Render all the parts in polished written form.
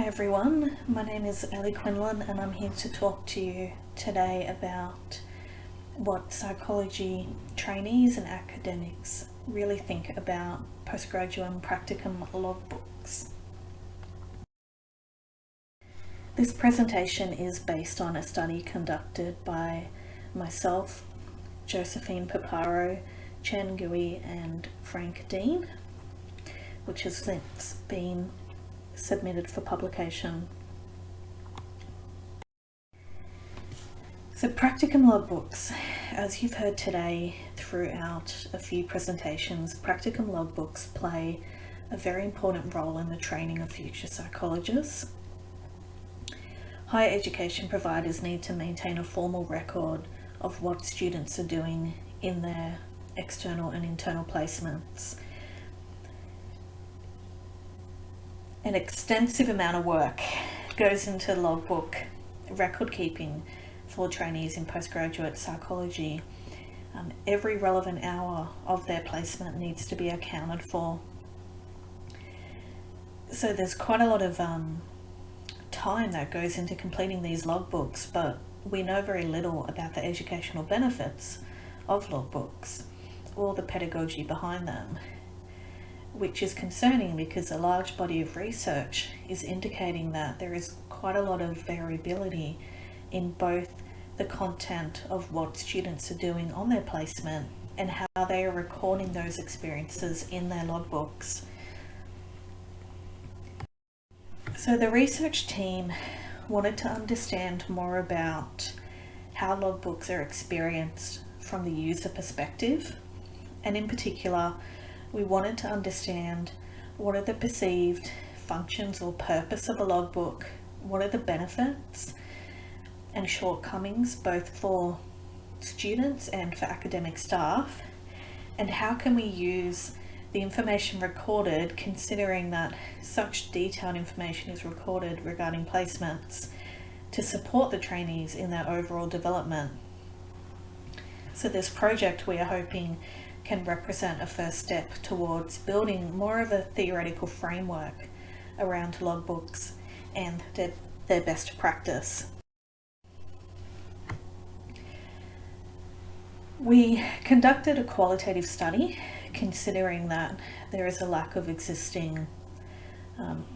Hi everyone, my name is Ellie Quinlan and I'm here to talk to you today about what psychology trainees and academics really think about postgraduate and practicum logbooks. This presentation is based on a study conducted by myself, Josephine Paparo, Chen Gui and Frank Dean, which has since been submitted for publication. So practicum logbooks, as you've heard today throughout a few presentations, practicum logbooks play a very important role in the training of future psychologists. Higher education providers need to maintain a formal record of what students are doing in their external and internal placements. An extensive amount of work goes into logbook record keeping for trainees in postgraduate psychology. Every relevant hour of their placement needs to be accounted for. So there's quite a lot of time that goes into completing these logbooks, but we know very little about the educational benefits of logbooks or the pedagogy behind them, which is concerning because a large body of research is indicating that there is quite a lot of variability in both the content of what students are doing on their placement and how they are recording those experiences in their logbooks. So the research team wanted to understand more about how logbooks are experienced from the user perspective, and in particular we wanted to understand what are the perceived functions or purpose of a logbook, what are the benefits and shortcomings both for students and for academic staff, and how can we use the information recorded, considering that such detailed information is recorded regarding placements, to support the trainees in their overall development. So this project, we are hoping, can represent a first step towards building more of a theoretical framework around logbooks and their best practice. We conducted a qualitative study considering that there is a lack of existing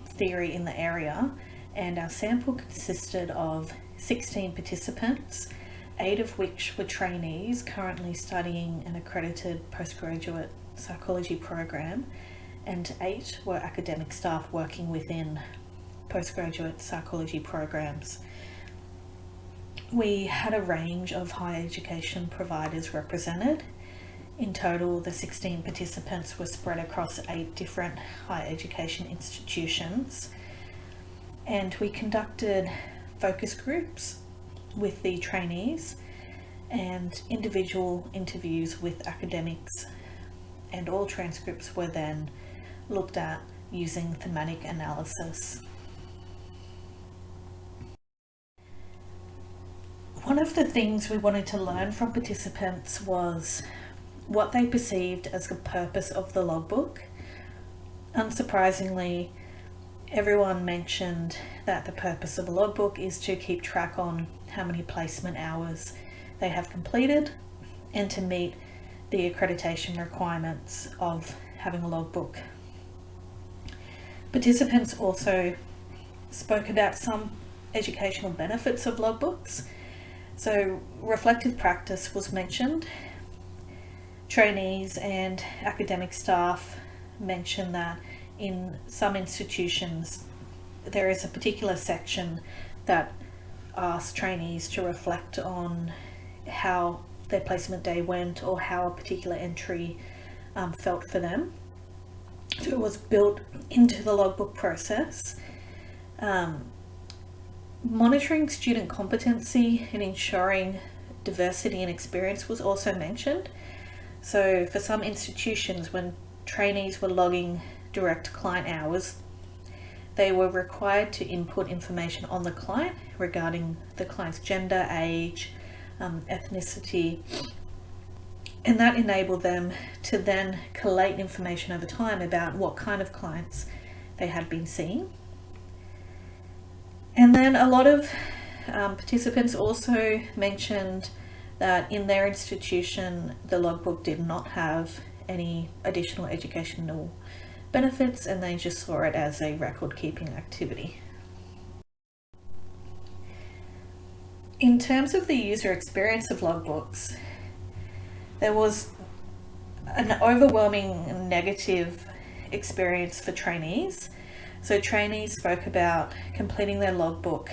theory in the area, and our sample consisted of 16 participants, 8 of which were trainees currently studying an accredited postgraduate psychology program, and 8 were academic staff working within postgraduate psychology programs. We had a range of higher education providers represented. In total, the 16 participants were spread across 8 different higher education institutions, and we conducted focus groups with the trainees and individual interviews with academics, and all transcripts were then looked at using thematic analysis. One of the things we wanted to learn from participants was what they perceived as the purpose of the logbook. Unsurprisingly, everyone mentioned that the purpose of a logbook is to keep track on how many placement hours they have completed and to meet the accreditation requirements of having a logbook. Participants also spoke about some educational benefits of logbooks. So reflective practice was mentioned. Trainees and academic staff mentioned that in some institutions there is a particular section that asks trainees to reflect on how their placement day went or how a particular entry felt for them. So it was built into the logbook process. Monitoring student competency and ensuring diversity and experience was also mentioned. So for some institutions, when trainees were logging direct client hours, they were required to input information on the client regarding the client's gender, age, ethnicity, and that enabled them to then collate information over time about what kind of clients they had been seeing. And then a lot of participants also mentioned that in their institution the logbook did not have any additional educational benefits, and they just saw it as a record keeping activity. In terms of the user experience of logbooks, there was an overwhelming negative experience for trainees. So trainees spoke about completing their logbook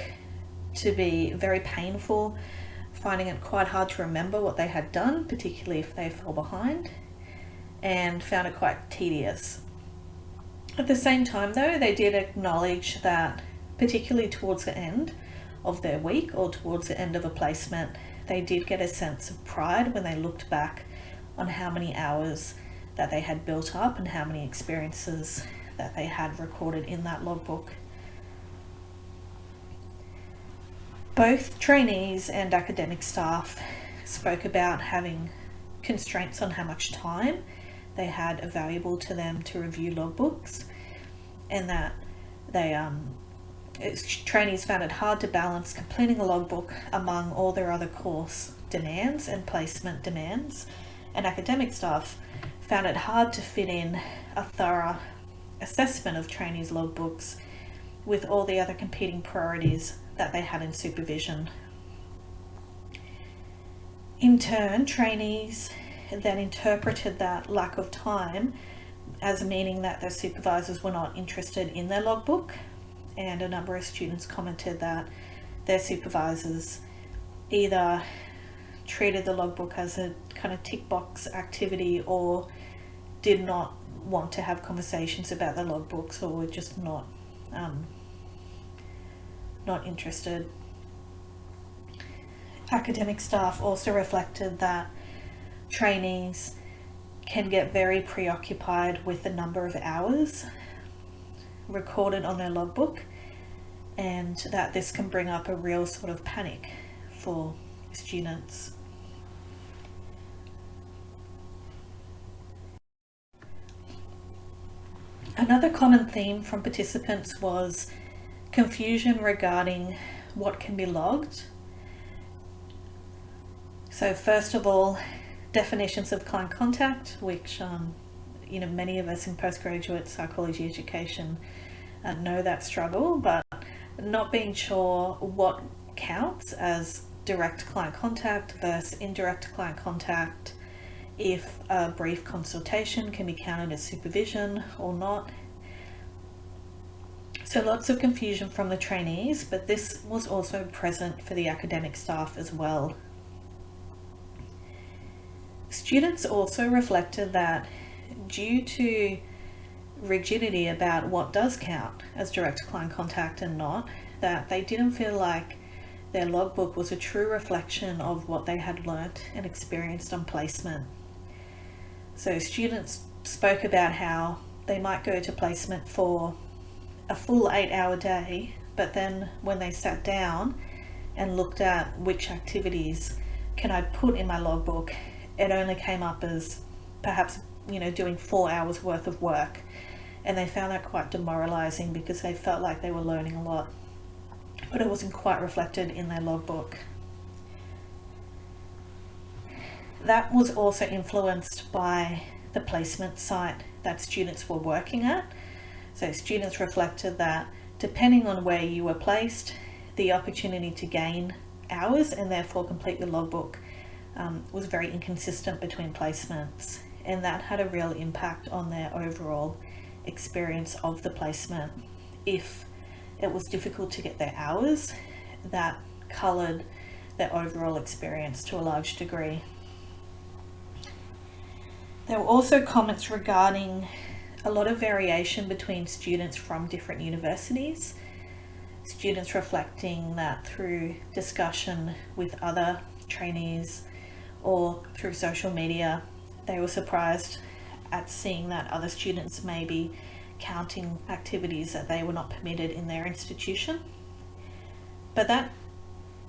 to be very painful, finding it quite hard to remember what they had done, particularly if they fell behind, and found it quite tedious. At the same time though, they did acknowledge that particularly towards the end of their week or towards the end of a placement, they did get a sense of pride when they looked back on how many hours that they had built up and how many experiences that they had recorded in that logbook. Both trainees and academic staff spoke about having constraints on how much time they had available to them to review logbooks, and that they trainees found it hard to balance completing a logbook among all their other course demands and placement demands, and academic staff found it hard to fit in a thorough assessment of trainees' logbooks with all the other competing priorities that they had in supervision. In turn, trainees then interpreted that lack of time as meaning that their supervisors were not interested in their logbook, and a number of students commented that their supervisors either treated the logbook as a kind of tick box activity or did not want to have conversations about the logbooks, or were just not interested. Academic staff also reflected that trainees can get very preoccupied with the number of hours recorded on their logbook, and that this can bring up a real sort of panic for students. Another common theme from participants was confusion regarding what can be logged. So first of all, definitions of client contact, which many of us in postgraduate psychology education know that struggle, but not being sure what counts as direct client contact versus indirect client contact, if a brief consultation can be counted as supervision or not. So lots of confusion from the trainees, but this was also present for the academic staff as well. Students also reflected that due to rigidity about what does count as direct client contact and not, that they didn't feel like their logbook was a true reflection of what they had learnt and experienced on placement. So students spoke about how they might go to placement for a full 8-hour day, but then when they sat down and looked at which activities can I put in my logbook, it only came up as perhaps doing 4 hours worth of work, and they found that quite demoralizing because they felt like they were learning a lot, but it wasn't quite reflected in their logbook. That was also influenced by the placement site that students were working at. So students reflected that depending on where you were placed, the opportunity to gain hours and therefore complete your logbook was very inconsistent between placements, and that had a real impact on their overall experience of the placement. If it was difficult to get their hours, that coloured their overall experience to a large degree. There were also comments regarding a lot of variation between students from different universities. Students reflecting that through discussion with other trainees or through social media, they were surprised at seeing that other students may be counting activities that they were not permitted in their institution. But that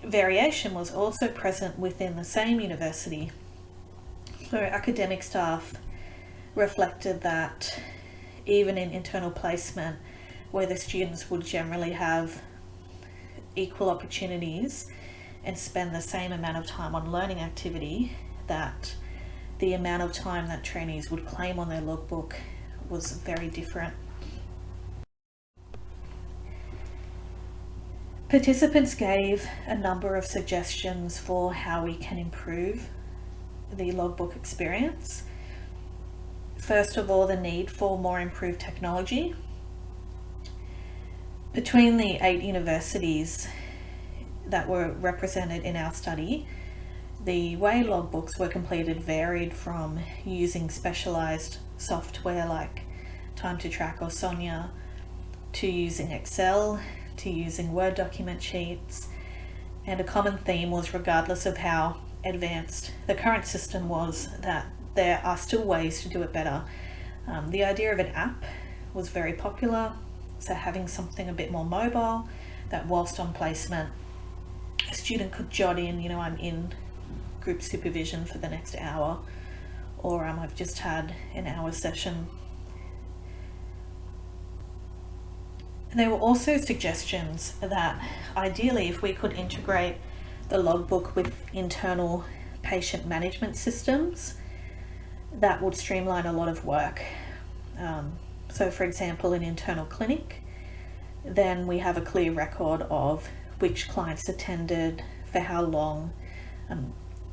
variation was also present within the same university. So academic staff reflected that even in internal placement, where the students would generally have equal opportunities and spend the same amount of time on learning activity, that the amount of time that trainees would claim on their logbook was very different. Participants gave a number of suggestions for how we can improve the logbook experience. First of all, the need for more improved technology. Between the 8 universities that were represented in our study, the way logbooks were completed varied from using specialised software like Time to Track or Sonia, to using Excel, to using Word document sheets, and a common theme was, regardless of how advanced the current system was, that there are still ways to do it better. The idea of an app was very popular, so having something a bit more mobile that whilst on placement a student could jot in, you know, I'm in group supervision for the next hour, or I've just had an hour session. And there were also suggestions that ideally if we could integrate the logbook with internal patient management systems, that would streamline a lot of work. So for example, in internal clinic, then we have a clear record of which clients attended, for how long.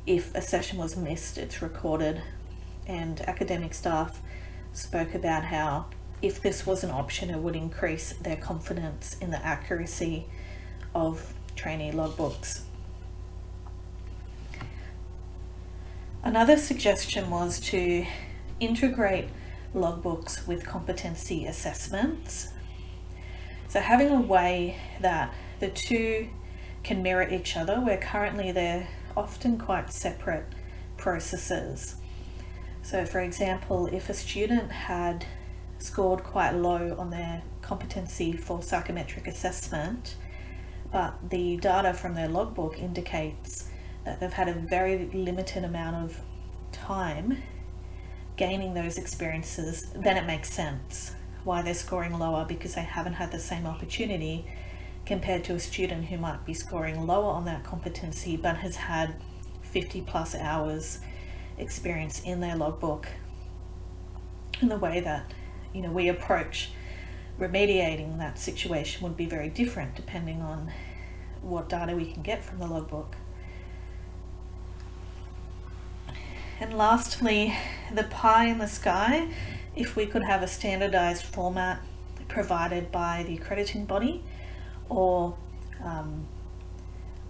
If a session was missed, it's recorded. And academic staff spoke about how if this was an option, it would increase their confidence in the accuracy of trainee logbooks. Another suggestion was to integrate logbooks with competency assessments. So having a way that the two can mirror each other, where currently they're often quite separate processes. So for example, if a student had scored quite low on their competency for psychometric assessment, but the data from their logbook indicates that they've had a very limited amount of time gaining those experiences, then it makes sense why they're scoring lower, because they haven't had the same opportunity compared to a student who might be scoring lower on that competency but has had 50 plus hours experience in their logbook. And the way that, you know, we approach remediating that situation would be very different depending on what data we can get from the logbook. And lastly, the pie in the sky, if we could have a standardized format provided by the accrediting body or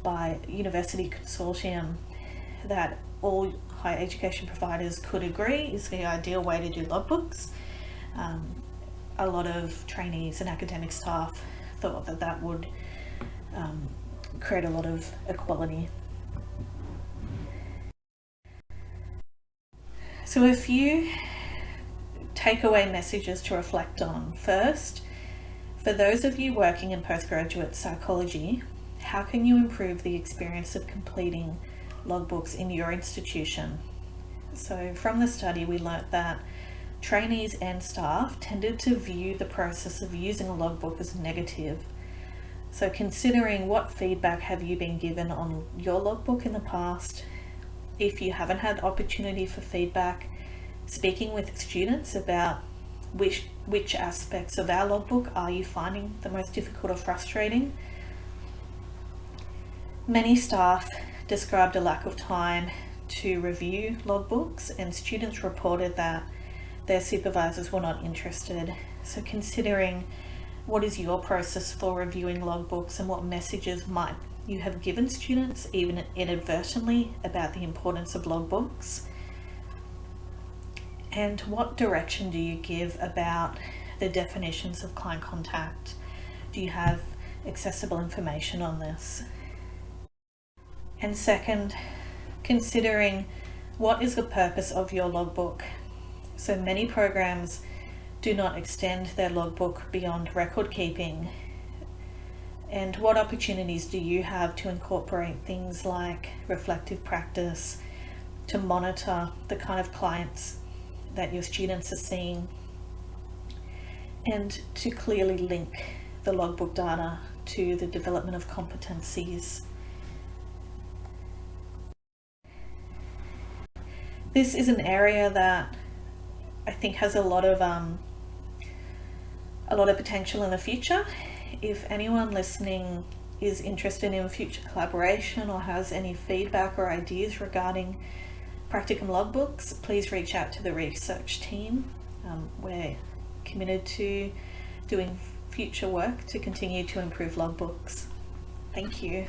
by university consortium that all higher education providers could agree is the ideal way to do logbooks. A lot of trainees and academic staff thought that that would create a lot of equality. So a few takeaway messages to reflect on. First, for those of you working in postgraduate psychology, how can you improve the experience of completing logbooks in your institution? So from the study, we learnt that trainees and staff tended to view the process of using a logbook as negative. So considering what feedback have you been given on your logbook in the past, if you haven't had opportunity for feedback, speaking with students about which aspects of our logbook are you finding the most difficult or frustrating. Many staff described a lack of time to review logbooks, and students reported that their supervisors were not interested. So considering what is your process for reviewing logbooks and what messages might you have given students, even inadvertently, about the importance of logbooks, and what direction do you give about the definitions of client contact? Do you have accessible information on this? And second, considering what is the purpose of your logbook. So many programs do not extend their logbook beyond record keeping. And what opportunities do you have to incorporate things like reflective practice, to monitor the kind of clients that your students are seeing, and to clearly link the logbook data to the development of competencies. This is an area that I think has a lot of potential in the future. If anyone listening is interested in future collaboration or has any feedback or ideas regarding practicum logbooks, please reach out to the research team. We're committed to doing future work to continue to improve logbooks. Thank you.